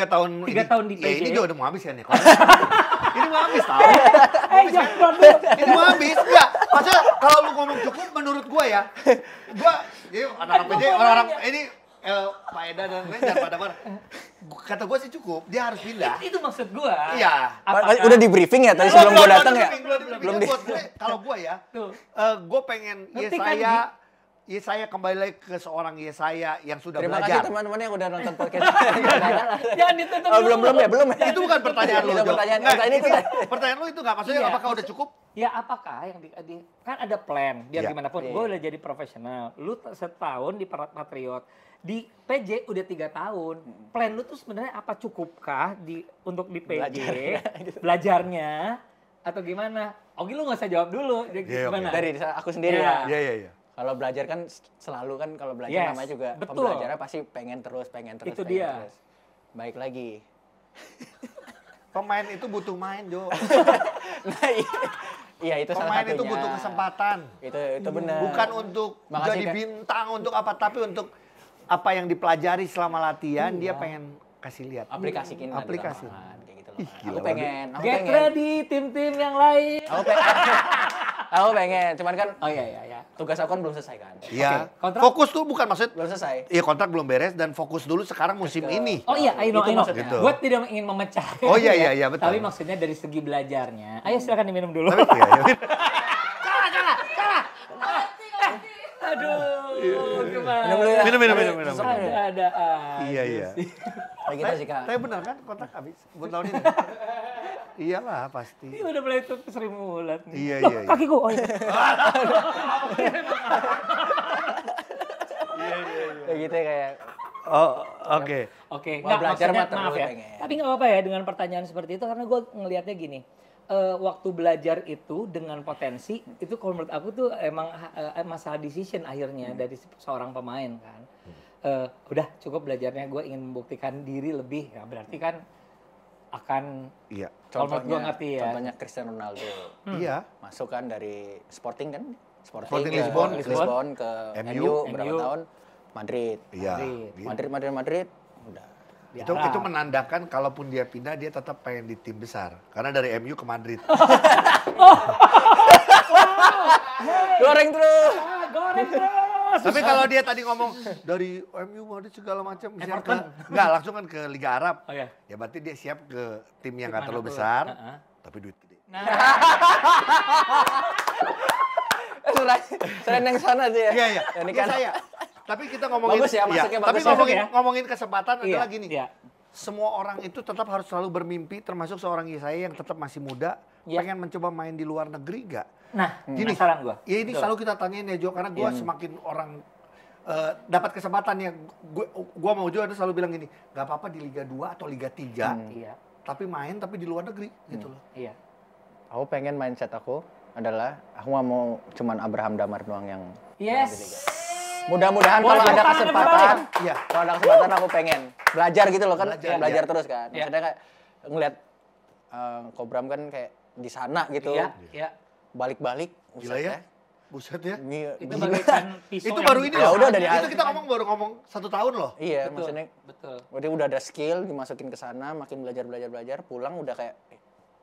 tahun. 3 tahun di Ya, PJ. ini juga udah mau habis kan ya. Ini mau habis tau. Jangan dulu. Ini mau habis. Enggak. Maksudnya kalau lu ngomong cukup menurut gua ya. Jadi anak-anak PJ, orang-orang ini Pak Eda dan lain jangan pada marah. Kata gua sih cukup, dia harus pindah. Itu maksud gue. Iya. Udah di briefing ya tadi sebelum gua datang ya? Belum kalau gua ya, Tuh. gua pengen Ngerti kan, Yesaya kembali lagi ke seorang Yesaya yang sudah Terima belajar. kasih teman-teman yang udah nonton podcast. Jangan ditutup dulu. belum ya. Itu bukan pertanyaan lu, Itu Jo. pertanyaan Nggak, itu. pertanyaan lu itu nggak? Maksudnya Iya. apakah udah cukup? Ya apakah yang kan ada plan biar Iya. gimana pun gue udah jadi profesional. Lu setahun di Patriot, di PJ udah 3 tahun. Plan lu tuh sebenarnya apa, cukupkah untuk di PJ belajarnya atau gimana? Ogi lu nggak usah jawab dulu. Iya, Gimana? Dari aku sendiri Iya. ya. Iya. Kalau belajar kan selalu kan kalau belajar Yes, namanya juga betul. pembelajaran pasti pengen terus. Itu pengen dia. terus. Baik lagi. Pemain itu butuh main, Jo. Nah, iya itu salah Pemain satunya. itu butuh kesempatan. Itu benar. Bukan untuk Makasih, jadi Kak. bintang untuk apa, tapi untuk apa yang dipelajari selama latihan dia pengen kasih lihat. Aplikasikin lah di Aplikasi. lapangan, kayak gitu loh. Ih, Aku gila pengen. Get ready tim-tim yang lain. Aku pengen, cuman kan Oh iya. tugas aku kan belum selesai kan. Iya. Oke, kontrak? Fokus tuh bukan maksud Belum selesai. iya kontrak belum beres dan fokus dulu sekarang musim ini. Oh iya, I know. maksudnya. Gitu. Gue tidak ingin memecah. Oh iya, betul. Tapi maksudnya dari segi belajarnya. Ayo silakan diminum dulu. Tapi iya. Aduh, gimana? Minum. Ada. Iya. Kayak gitu sih, Kak. Tapi benar kan kontrak habis buat tahun ini? Iyalah pasti. Ini udah mulai tuh Sri Mulat nih. Iya, Loh, iya. kakiku. Oh iya. Kayak gitu kayak Oh, oke. Oke, Mau belajar maksudnya, mah terus maaf ya. pengen. Tapi nggak apa-apa ya dengan pertanyaan seperti itu karena gue ngelihatnya gini. Waktu belajar itu dengan potensi itu kalau menurut aku tuh emang masalah decision akhirnya dari seorang pemain kan. Udah cukup belajarnya, gue ingin membuktikan diri lebih ya berarti kan akan Iya. kalau menurut gue ngerti ya. Contohnya Cristiano Ronaldo. Iya. Masuk kan dari Sporting kan? Sporting ke Lisbon. ke MU. MU berapa MU. tahun? Madrid. Iya. Madrid. Udah. Di Itu Arab. menandakan kalaupun dia pindah dia tetap pengen di tim besar. Karena dari MU ke Madrid. Goreng terus. Goreng terus. Tapi kalau dia tadi ngomong dari MU Madrid segala macam siap ke enggak langsung kan ke Liga Arab. Oh ya. Ya berarti dia siap ke tim yang Tim enggak terlalu manapun. besar, Heeh. tapi duit gede. Nah, Selain yang sana sih ya. Iya. Ini Iya kan saya. Tapi kita ngomongin Bagus ya, masuknya tapi bagus ya. ngomongin kesempatan adalah gini. Iya. Semua orang itu tetap harus selalu bermimpi, termasuk seorang Yesaya yang tetap masih muda, Iya. pengen mencoba main di luar negeri nggak? Nah, Gini, penasaran gua. Ya ini Betul. selalu kita tanyain ya Jo, karena gue semakin orang dapat kesempatan ya, gue mau Jo ada selalu bilang gini, nggak apa-apa di Liga 2 atau Liga 3, Iya. tapi main tapi di luar negeri gitu loh. Iya. Aku pengen mindset aku adalah aku nggak mau cuman Abraham Damar doang yang Yes. mudah-mudahan Boleh kalau ada tepuk tangan, kesempatan, Iya. kalau ada kesempatan aku pengen belajar gitu loh kan, Belajar, terus kan. Iya. Maksudnya kayak ngeliat Kobram kan kayak di sana gitu, Iya. balik-balik, Gila ya, buset ya. Itu bagaikan pisau Itu yang baru ini Ya loh. udah dari itu hati. kita baru ngomong 1 tahun loh. Iya, Betul. maksudnya Betul. berarti udah ada skill dimasukin ke sana, makin belajar, pulang udah kayak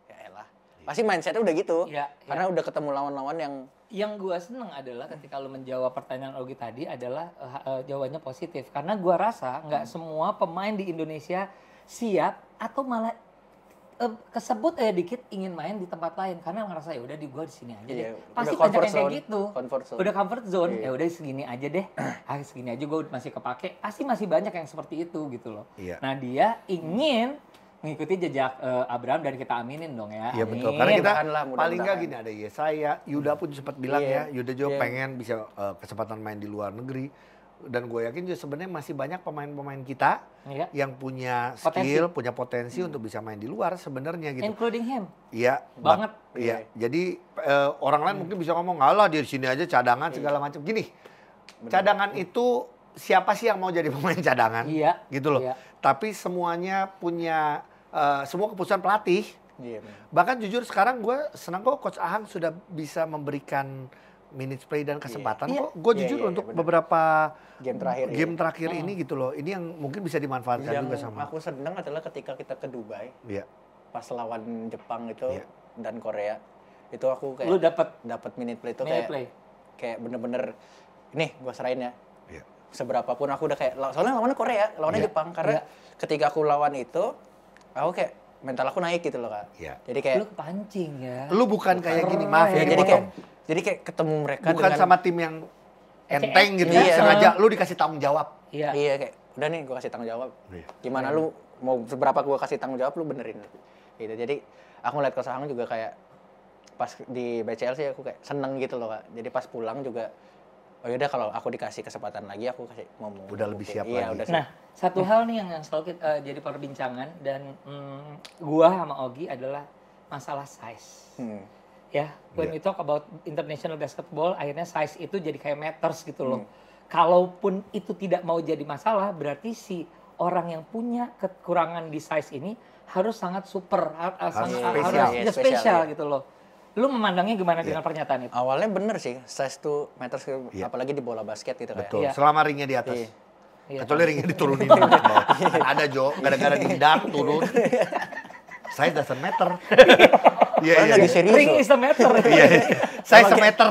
ya elah. Pasti mindsetnya udah gitu. Iya, Karena udah ketemu lawan-lawan yang Yang gua seneng adalah ketika lu menjawab pertanyaan Ogi tadi adalah jawabannya positif. Karena gua rasa nggak semua pemain di Indonesia siap atau malah kesebut dikit ingin main di tempat lain karena ngerasa ya udah di gua di sini aja Iya, deh. Pasti udah banyak comfort yang kayak zone, gitu. comfort zone. Udah comfort zone. Iya. Ya udah segini aja deh. Segini aja gua masih kepake. Pasti masih banyak yang seperti itu gitu loh. Iya. Nah, dia ingin mengikuti jejak Abraham dan kita aminin dong ya. Iya betul. Amin. Karena kita Mudah-mudahan lah, paling nggak mudah-mudahan. gini ada Yesaya, Yuda pun sempat bilang Iya. ya, Yuda juga Iya. pengen bisa kesempatan main di luar negeri. Dan gue yakin juga sebenarnya masih banyak pemain-pemain kita Iya. yang punya Potensi. skill, punya potensi untuk bisa main di luar sebenarnya gitu. Including him. Iya, Banget. Iya. Jadi orang lain mungkin bisa ngomong, "Alah di sini aja cadangan segala macam." Gini. Cadangan itu siapa sih yang mau jadi pemain cadangan? Iya. Gitu loh. Iya. Tapi semuanya punya semua keputusan pelatih. Iya, benar. Bahkan jujur sekarang gue senang kok Coach Ahang sudah bisa memberikan minutes play dan kesempatan Iya. kok. Gue Iya, jujur iya, untuk benar. beberapa Game terakhir. game terakhir ini gitu loh. Ini yang mungkin bisa dimanfaatkan Yang juga sama. aku seneng adalah ketika kita ke Dubai Iya. pas lawan Jepang itu Iya. dan Korea itu aku kayak Lu dapat minute play itu minute kayak play. kayak bener-bener nih gua serahin ya. Iya. Seberapapun aku udah kayak soalnya lawannya Korea, lawannya Iya. Jepang karena ketika aku lawan itu aku kayak mental aku naik gitu loh Kak. Iya. Jadi kayak Lu kepancing ya. Lu bukan kayak gini, maaf ya, ya, jadi kayak dipotong. jadi kayak ketemu mereka Bukan dengan sama tim yang enteng gitu Iya. ya, sengaja lu dikasih tanggung jawab. Iya. iya kayak udah nih gua kasih tanggung jawab. Iya. Gimana lu mau seberapa gua kasih tanggung jawab lu benerin. Gitu. Jadi aku ngeliat Coach Ahang juga kayak pas di BCL sih aku kayak seneng gitu loh Kak. Jadi pas pulang juga oh yaudah kalau aku dikasih kesempatan lagi aku kasih mau Udah lebih siap iya, lagi. udah Nah, satu hal nih yang selalu jadi perbincangan dan gua sama Ogi adalah masalah size. Ya, when we talk about international basketball, akhirnya size itu jadi kayak meters gitu loh. Kalaupun itu tidak mau jadi masalah, berarti si orang yang punya kekurangan di size ini harus sangat super, spesial. harus spesial gitu loh. Lu memandangnya gimana dengan pernyataan itu? Awalnya bener sih, size 2 meter, Iya. apalagi di bola basket gitu kan. Betul. Iya. Selama ringnya di atas. Iya. Iya. Kecuali ringnya diturunin di bawah. Kan ada Jo, gara-gara dendang turun. Saya doesn't matter. Iya, Kalian iya. lagi serius Ring loh. is a meter. Iya, iya. Saya semeter.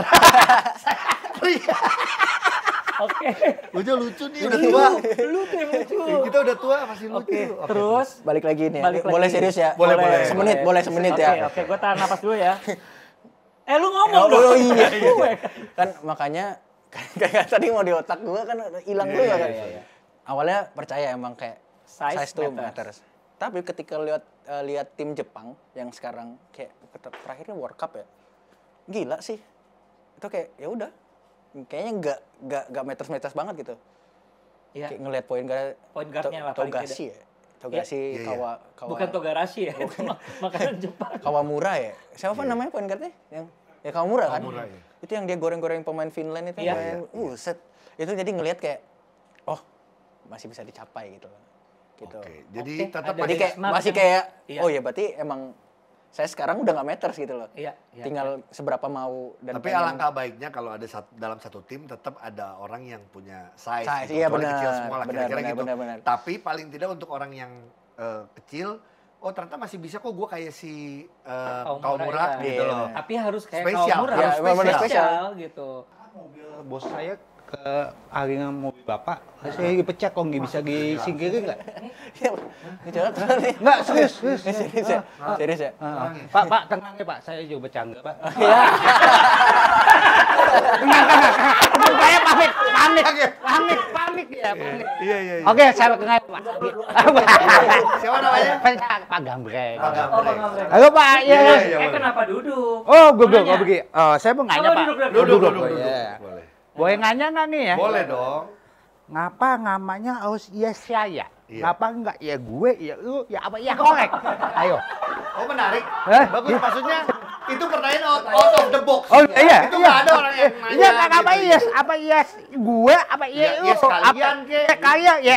Oke. Lucu lucu nih, udah tua. Lu tuh yang lucu. Kita udah tua masih lucu. Oke, terus Balik lagi nih. Balik lagi. Boleh serius ya? Boleh, boleh. Semenit ya. Oke, gue tahan napas dulu ya. Lu ngomong dong. Oh iya. Kan makanya kayak tadi mau di otak gua kan hilang dulu kan. iya. Awalnya percaya emang kayak Size 2 matters. meters. Tapi ketika lihat tim Jepang yang sekarang kayak terakhirnya World Cup ya. Gila sih. Itu kayak ya udah. Kayaknya enggak meters-meters banget gitu. Iya. Kayak ngelihat point guard-nya lah paling Togashi ya. Togashi Iya, iya. Kawa Bukan Togarashi ya, itu makanan Jepang. Kawamura ya. Siapa namanya point guard-nya? Yang ya Kawamura kan? Kawamura, iya. Itu yang dia goreng-goreng pemain Finland itu Iya. set. Itu jadi ngelihat kayak oh, masih bisa dicapai gitu. Gitu. Oke, jadi Oke, tetap ada Jadi Dari kayak smart masih kan? kayak Iya. oh ya berarti emang saya sekarang udah nggak meters gitu loh. Iya, iya. Tinggal seberapa mau dan tapi pengen. alangkah baiknya kalau ada dalam satu tim tetap ada orang yang punya size. Size, gitu. iya, Kecuali benar, kecil semua lah benar, kira-kira benar, gitu. benar. Tapi paling tidak untuk orang yang kecil, oh ternyata masih bisa kok gue kayak si Kawamura Iya. gitu Iya, loh. benar. Tapi harus kayak Spesial. Kawamura, Iya, harus benar-benar spesial gitu. Mobil bos saya ke aringan mobil bapak, saya dipecah kok nggak bisa disingkirin nggak? Ini coba terus nih. Nggak serius, serius. Serius ya? Serius ya? Pak, tenang ya pak, saya juga bercanda pak. Iya. Saya panik ya, panik. Iya, iya. Oke, saya kenal pak. Siapa namanya? Pak Gambreng. Pak Oh, Gambreng. Bang Gambreng. Halo pak, Iya, ya. iya. Kenapa duduk? Oh, gue Nanya. begini. Saya mau nanya Oh, pak. duduk. Iya. Boleh. Boleh nanya nggak nih ya? Boleh dong. Ngapa namanya harus ya saya? Iya. Ngapa enggak ya gue, ya lu, ya apa, ya korek? Ayo. Oh menarik. Hah? Bagus maksudnya itu pertanyaan out of the box. Oh iya, Itu nggak ada orang yang nanya. Iya, apa gitu. yes, apa yes gue, apa Ya, iya lu, yes kalian, apa kek. kalian, ya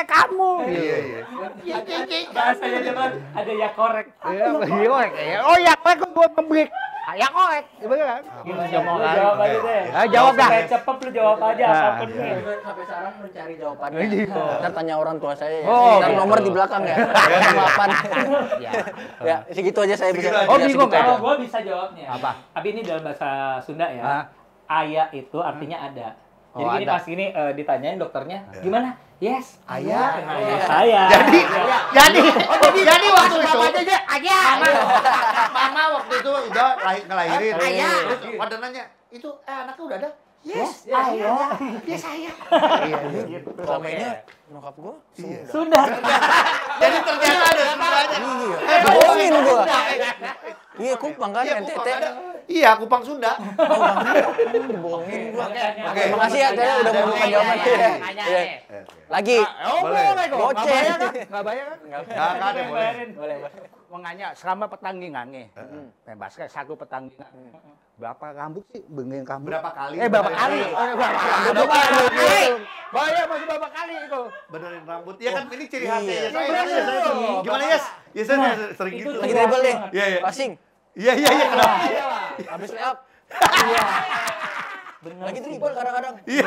kamu. Iya, iya. Bahasanya zaman ada ya korek. Iya, korek. Oh ya korek gue membeli. Ya korek, bener kan? Gimana? Lu jawab aja deh. Jawab dah. Kayak cepet lu jawab aja apapun nih. Sampai sekarang mencari jawabannya. Iya. Ntar tanya orang tua saya ya. Oh, Ntar gitu. nomor di belakang ya. 08. Ya. Ya, segitu aja saya bisa. Segitu aja. Oh, ya, bingung segitu ya? aja. Kalau gue bisa jawabnya. Apa? Tapi ini dalam bahasa Sunda ya. Hah? Aya itu artinya ada. Jadi Oh, gini ada. pas gini ditanyain dokternya, gimana? Yes, Aya. Nah, ya saya. Jadi waktu itu Aja. mama waktu itu udah ngelahirin. Iya. Terus pada nanya, itu anaknya udah ada? Yes, Aya. Ya saya. Selama ini nyokap gua Sunda. Jadi ternyata ada semuanya. bohongin gua. Iya, Kupang kan Iya, NTT. Kupang ada. Iya, Kupang Sunda. Bohongin gua. Oke. Makasih ya, Teh udah menemukan jawabannya. Iya. Lagi. Oh, boleh kok. Goceng. Enggak bayar kan? Nggak ada boleh. Boleh. Mau nanya selama pertandingan nih. Main basket satu pertandingan. Berapa rambut sih bengen rambut? Berapa kali? Berapa kali? Berapa kali? Bayar masih berapa kali itu? Benerin rambut. Iya kan ini ciri khasnya ya. Iya. Saya Bener, saya itu. bener. Gimana Yes? Ya saya sering itu gitu. Lagi dribble nih. Iya, iya. Passing. Iya kenapa? Habis lay up. Lagi dribble kadang-kadang. Iya.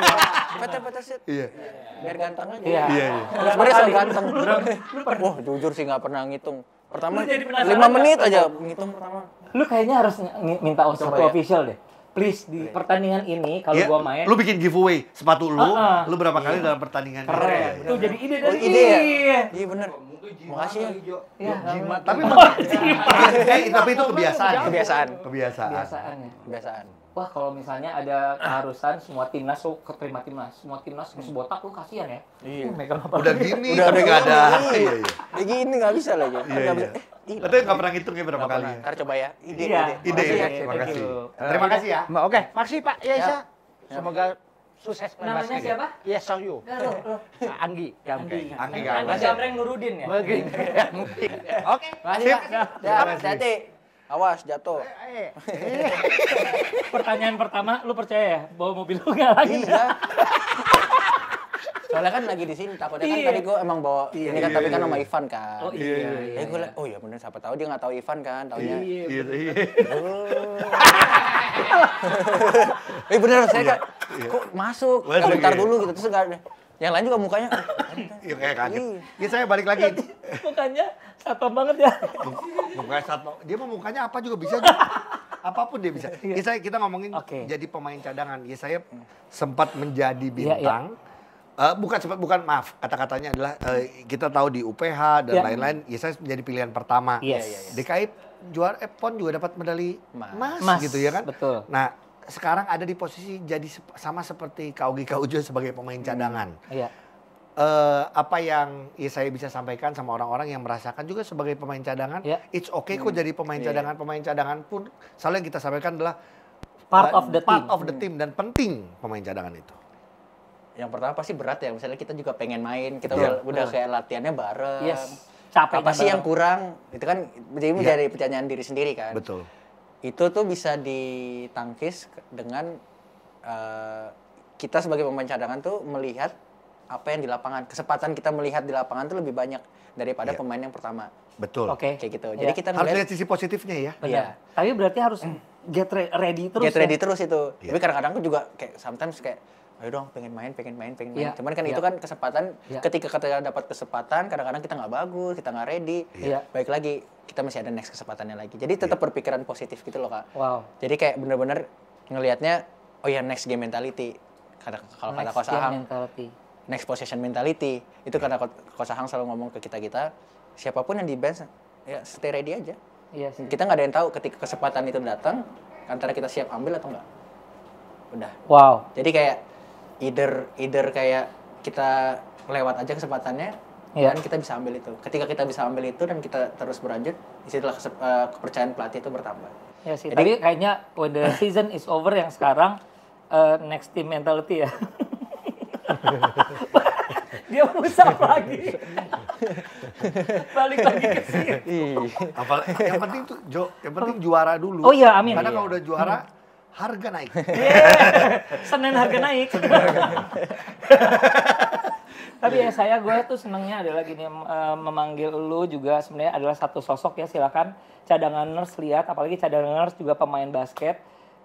Pete-pete set. Iya. Biar ganteng aja. Iya. Iya. Sebenarnya soal ganteng. Wah, jujur sih nggak pernah ngitung. Pertama Lu jadi penasaran 5 nggak? menit aja ngitung pertama. Lu kayaknya harus minta satu ya. official deh. Please di pertandingan ini kalau Iya, gua main lu bikin giveaway sepatu lu, Heeh. lu berapa kali dalam pertandingan ini? keren. Iya, Itu iya. jadi ide Oh, dari ide ya? Iya. Iya bener. Makasih ya. Iya. Tapi tapi itu kebiasaan. Kebiasaan. Kebiasaan. Kebiasaannya. Kebiasaan. Wah, kalau misalnya ada keharusan semua timnas tuh keterima timnas. Semua timnas kasih botak lu kasihan ya. Iya. Megang apa? Udah gini Udah tapi nggak ada. gini. Iya, iya. Kayak gini nggak bisa lagi. Iya, Nggak iya. bisa. Tapi nggak pernah ngitung ya berapa kali. Ntar coba ya. Ide. Iya. Ide Makasih ya, ya, terima thank kasih. you. Terima kasih ya. Oke, makasih Pak Yesa. Semoga sukses main Namanya basket. siapa? Yes, you. Anggi, Gambreng. Anggi Anggi Gambreng Nurudin ya. Oke. Makasih Sip. Pak. Ya, hati-hati. Awas jatuh. Pertanyaan pertama, lu percaya ya bahwa mobil lu nggak lagi? Iya. Soalnya kan lagi di sini, takutnya kan Iya. tadi gue emang bawa ini kan, tapi kan sama Ivan kan. Oh iya. Jadi gue liat, oh iya bener, siapa tahu dia nggak tahu Ivan kan, taunya. Iya. Bener, saya kan, kok masuk? Masuk, Bentar iya. dulu gitu, terus nggak ada. Yang lain juga mukanya, Iya kayak kaget. Iya. Ya saya balik lagi. Mukanya satpam banget ya. Mukanya satu. Dia mau mukanya apa juga bisa aja. Apapun dia bisa. Ya kita ngomongin Oke. jadi pemain cadangan. Ya saya sempat menjadi Iya, bintang. Bukan maaf, kata-katanya adalah kita tahu di UPH dan Iya. lain-lain. Ya saya menjadi pilihan pertama. Yes. DKI juara PON juga dapat medali Emas. emas gitu ya kan. Betul. Nah, sekarang ada di posisi jadi sama seperti Kaugi Kaujo sebagai pemain cadangan. Iya. Apa yang saya bisa sampaikan sama orang-orang yang merasakan juga sebagai pemain cadangan, Ya. it's okay kok jadi pemain cadangan. Pemain cadangan pun selalu yang kita sampaikan adalah Part of the part team. of the team dan penting pemain cadangan itu. yang pertama pasti berat ya. Misalnya kita juga pengen main, kita Betul. udah kayak latihannya bareng. Yes. Capeknya Apa sih yang bareng. kurang? Itu kan jadi menjadi pertanyaan diri sendiri kan. Betul. Itu tuh bisa ditangkis dengan kita sebagai pemain cadangan tuh melihat apa yang di lapangan. Kesempatan kita melihat di lapangan tuh lebih banyak daripada Iya. pemain yang pertama. Betul. Oke. Kayak gitu. Iya. Jadi kita Harus ngeliat lihat sisi positifnya ya. Benar. Iya. Tapi berarti harus ready terus. get ready ya? terus itu. Iya. Tapi kadang-kadang aku juga kayak sometimes kayak ayo dong pengen main. Iya. Cuman kan Iya. itu kan kesempatan Iya. ketika kita dapat kesempatan kadang-kadang kita nggak bagus, kita nggak ready. Iya. Baik lagi kita masih ada next kesempatannya lagi. Jadi tetap berpikiran positif gitu loh, Kak. Wow. Jadi kayak bener-bener ngelihatnya oh ya next game mentality. Kalau kata Next Coach game Ahang, mentality. next possession mentality. Itu karena Coach Ahang selalu ngomong ke kita-kita, siapapun yang di bench ya stay ready aja. Iya sih. Kita nggak ada yang tahu ketika kesempatan itu datang antara kita siap ambil atau enggak. Udah. Wow. Jadi kayak either kayak kita lewat aja kesempatannya Iya. dan kita bisa ambil itu. Ketika kita bisa ambil itu dan kita terus berlanjut, disitulah kepercayaan pelatih itu bertambah. Ya sih. Jadi- Tapi kayaknya when the season is over yang sekarang next team mentality ya. Dia musap lagi. Balik lagi ke sini. Yang penting tuh yang penting juara dulu. Oh iya, amin. Karena Iya. kalau udah juara harga naik. Senin harga naik. Tapi ya gue tuh senangnya adalah gini, memanggil lu juga sebenarnya adalah satu sosok ya, silakan cadanganers lihat, apalagi cadanganers juga pemain basket,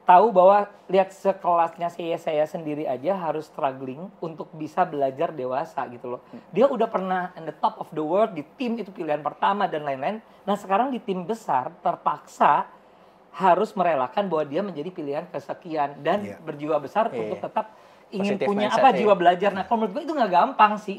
tahu bahwa lihat sekelasnya saya sendiri aja harus struggling untuk bisa belajar dewasa gitu loh. Dia udah pernah in the top of the world, di tim itu pilihan pertama dan lain-lain. Nah sekarang di tim besar terpaksa harus merelakan bahwa dia menjadi pilihan kesekian dan Iya. berjiwa besar Iya. untuk tetap ingin Positive punya mindset, apa ya. jiwa belajar. Nah kalau menurut gue itu nggak gampang sih,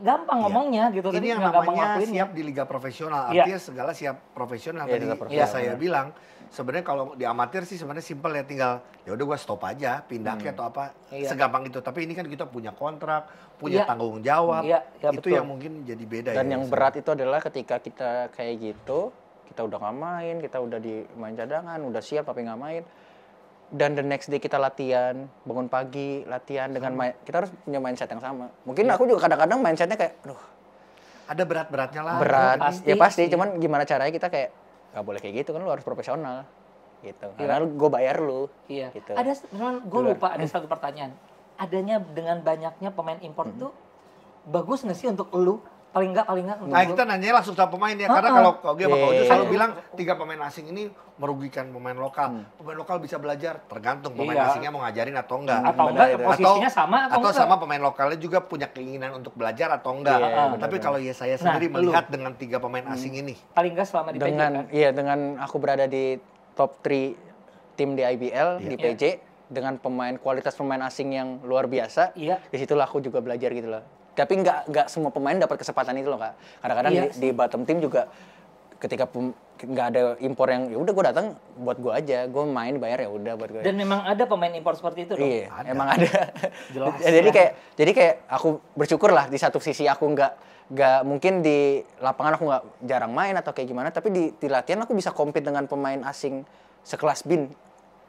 gampang ngomongnya gitu. tapi Ini yang nggak gampang namanya ngelakuinnya. siap di liga profesional. Iya. Artinya segala siap profesional. Iya, Tadi tetap ya profesional. saya bilang sebenarnya kalau di amatir sih sebenarnya simpel ya, tinggal ya udah gua stop aja, pindah ke atau apa. Iya. Segampang itu. Tapi ini kan kita punya kontrak, punya Iya. tanggung jawab. Iya, iya, Itu betul. yang mungkin jadi beda Dan ya. yang berat itu adalah ketika kita kayak gitu, kita udah nggak main, kita udah di main cadangan, udah siap tapi nggak main. Dan the next day kita latihan, bangun pagi, latihan dengan kita harus punya mindset yang sama. Mungkin aku juga kadang-kadang mindsetnya kayak, aduh Ada berat-beratnya lah. berat. pasti Ya pasti, sih. cuman gimana caranya kita kayak, nggak boleh kayak gitu kan, lu harus profesional. Gitu. Karena gue bayar lu. Iya. Gitu. Ada, gue lupa ada satu pertanyaan. Adanya dengan banyaknya pemain impor itu bagus nggak sih untuk lu? Paling nggak untuk Nah lu? kita nanya langsung sama pemain ya, karena kalau Kogi sama Kojo Iya. selalu bilang 3 pemain asing ini merugikan pemain lokal. Pemain lokal bisa belajar, tergantung pemain Iya. asingnya mau ngajarin atau enggak. Atau Benar enggak itu. posisinya sama atau enggak? sama pemain lokalnya juga punya keinginan untuk belajar atau enggak. Iya, Tapi kalau ya saya Nah, sendiri lu. melihat dengan 3 pemain asing ini, Paling nggak selama di PJ dengan kan? iya dengan aku berada di top 3 tim di IBL di PJ dengan kualitas pemain asing yang luar biasa. Iya. Disitulah aku juga belajar gitu loh. Tapi nggak semua pemain dapat kesempatan itu loh, Kak. Kadang-kadang Iya di bottom team juga ketika nggak ada impor yang ya udah gue datang buat gue aja, gue main bayar ya udah buat gue. Dan memang ada pemain impor seperti itu dong? Iya, Ada. emang ada. Jelas, Ya, jadi kayak aku bersyukur lah di satu sisi aku nggak mungkin di lapangan aku nggak jarang main atau kayak gimana, tapi di latihan aku bisa compete dengan pemain asing sekelas BIN.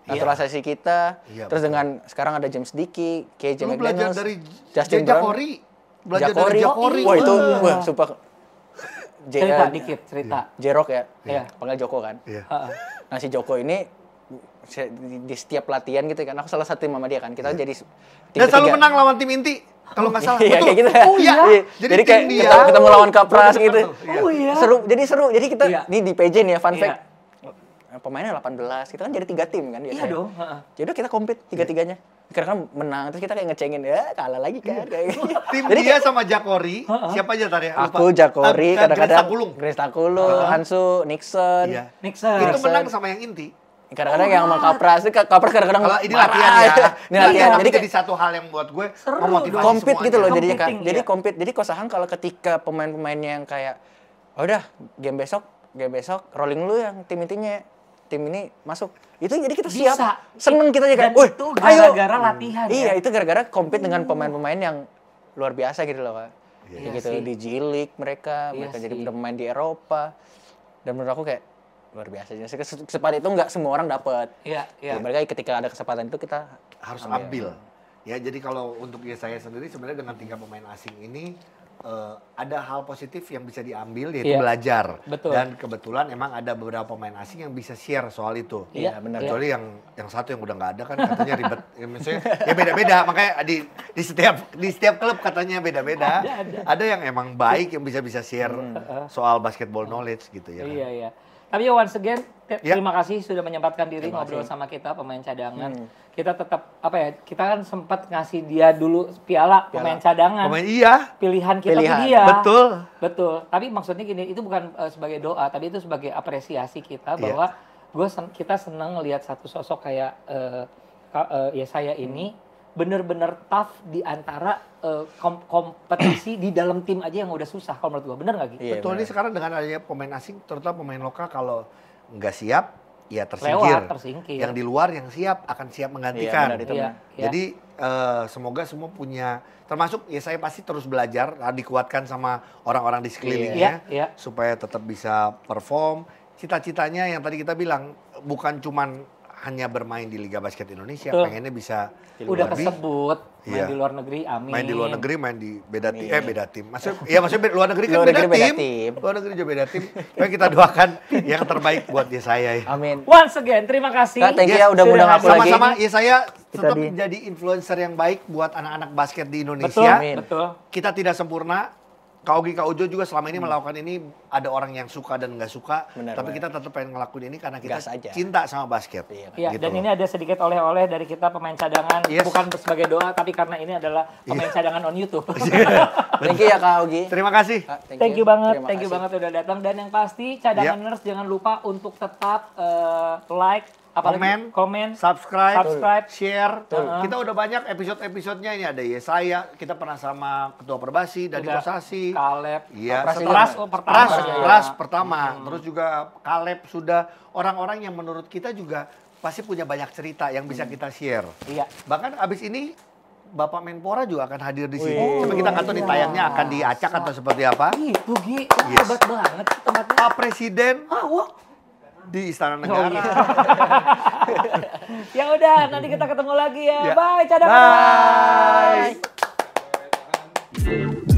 Naturalisasi kita, Iya, terus betul. dengan sekarang ada James Dickey, KJ lu belajar McDaniels, dari Justin Brown, Jakori. Belajar dari Jakori. Wah itu, Wah. wah sumpah. Cerita dikit, cerita. Jerok ya, Iya. panggil Joko kan. Iya. Heeh. Nah si Joko ini di setiap latihan gitu kan, aku salah satu tim sama dia kan, kita jadi tim Dan selalu ketiga. menang lawan tim inti. Kalau nggak salah. Iya Betul. kayak gitu. Oh iya. Jadi tim kayak dia. ketemu lawan Kapras gitu. Iya. Oh iya. Seru. Jadi kita Iya. nih di PJ nih ya, fun Iya. fact. Pemainnya 18, kita kan jadi 3 tim kan biasanya. Iya dong. heeh. Jadi kita compete tiga-tiganya. Karena kan menang, terus kita kayak ngecengin, ya kalah lagi kan. Kayak gitu. Tim Jadi dia sama Jakori, siapa aja tadi? aku, Jakori, kadang-kadang Takulung. Grace Takulung, Hansu, Nixon. Iya. Nixon. Itu menang sama yang inti. Kadang-kadang yang sama Kapras, itu Kapras kadang-kadang Kalau ini marah latihan ya. Ini latihan. Tapi Jadi jadi satu hal yang buat gue Seru memotivasi dong. compete gitu loh semuanya. jadinya kan. Competing, Jadi iya. compete. Jadi Kosahan kalau ketika pemain-pemainnya yang kayak, oh udah game besok rolling lu yang tim intinya. Tim ini masuk. Itu jadi kita siap. Bisa. Seneng kita aja Dan kayak, "Wih, itu ayo." gara-gara latihan Iya, ya. itu gara-gara compete dengan pemain-pemain yang luar biasa gitu loh, Pak. Iya Gitu sih. di G League mereka Iya jadi sih. udah main di Eropa. Dan menurut aku kayak luar biasa. Jadi kesempatan itu nggak semua orang dapat. Iya, iya. Ya, mereka ketika ada kesempatan itu kita Harus ambil. Ya jadi kalau untuk saya sendiri sebenarnya dengan 3 pemain asing ini ada hal positif yang bisa diambil yaitu Iya. belajar. Betul. Dan kebetulan emang ada beberapa pemain asing yang bisa share soal itu. Iya, benar. Kecuali yang satu yang udah nggak ada kan katanya ribet. Ya, maksudnya ya beda-beda. Makanya di setiap klub katanya beda-beda. Ada yang emang baik yang bisa share soal basketball knowledge gitu ya. kan. Iya, iya. Tapi once again, Ya. terima kasih sudah menyempatkan diri Terima ngobrol kasih. sama kita, pemain cadangan. Kita tetap, kita kan sempat ngasih dia dulu piala pemain cadangan. Pemain iya. Pilihan kita Pilihan. tuh dia. Betul. Betul. Tapi maksudnya gini, itu bukan sebagai doa, tapi itu sebagai apresiasi kita Iya. bahwa kita senang ngelihat satu sosok kayak ya saya ini bener-bener tough di antara kompetisi di dalam tim aja yang udah susah kalau menurut gua. Bener nggak gitu? Iya, Betul, benar. ini sekarang dengan adanya pemain asing, terutama pemain lokal kalau nggak siap, ya tersingkir. Lewat, tersingkir. Yang di luar yang siap akan siap menggantikan. benar, itu Iya, iya. Jadi semoga semua punya, termasuk ya saya pasti terus belajar, dikuatkan sama orang-orang di sekelilingnya, Iya, iya. supaya tetap bisa perform. Cita-citanya yang tadi kita bilang, bukan cuman hanya bermain di Liga Basket Indonesia, Betul. pengennya bisa Udah lebih. kesebut main Iya. di luar negeri, amin. Main di luar negeri, main di beda tim, beda tim. Maksudnya luar negeri kan Luar beda, negeri beda tim. tim. Luar negeri juga beda tim. Tapi kita doakan yang terbaik buat dia saya. Ya. Amin. Once again, terima kasih. Kak, thank you Yes, ya udah sudah ngundang aku hadir. lagi. Sama-sama, ya saya tetap di- menjadi influencer yang baik buat anak-anak basket di Betul, Indonesia. Amin. betul. Kita tidak sempurna. Kak Ogi, Kak Ujo juga selama ini melakukan ini, ada orang yang suka dan nggak suka. Benar, tapi benar. kita tetap pengen ngelakuin ini karena kita Gas aja. cinta sama basket. Iya, Iya, Gitu dan loh. ini ada sedikit oleh-oleh dari kita pemain cadangan, Yes. bukan sebagai doa, tapi karena ini adalah pemain cadangan on YouTube. Thank you ya Kak Ogi. Terima kasih. Kak, Thank you banget, Terima thank you kasih. banget udah datang. Dan yang pasti cadanganers jangan lupa untuk tetap like, komen, Subscribe, share. Betul. Kita udah banyak episode-episodenya, ini ada Yesaya, kita pernah sama Ketua Perbasi, Dadi Udah. Kosasi. Kaleb, Iya, Pras setelah juga. Pertama. Pras pertama. Terus juga Kaleb sudah orang-orang yang menurut kita juga pasti punya banyak cerita yang bisa kita share. Iya. Bahkan abis ini Bapak Menpora juga akan hadir di sini. Coba kita nggak tahu nih tayangnya akan diacak atau seperti apa. Gitu, Gi. Yes. Hebat banget sih tempatnya. Pak Presiden Wah. di Istana Oh, Negara. iya. Ya udah, nanti kita ketemu lagi ya. Ya. Bye, cadangan. Bye.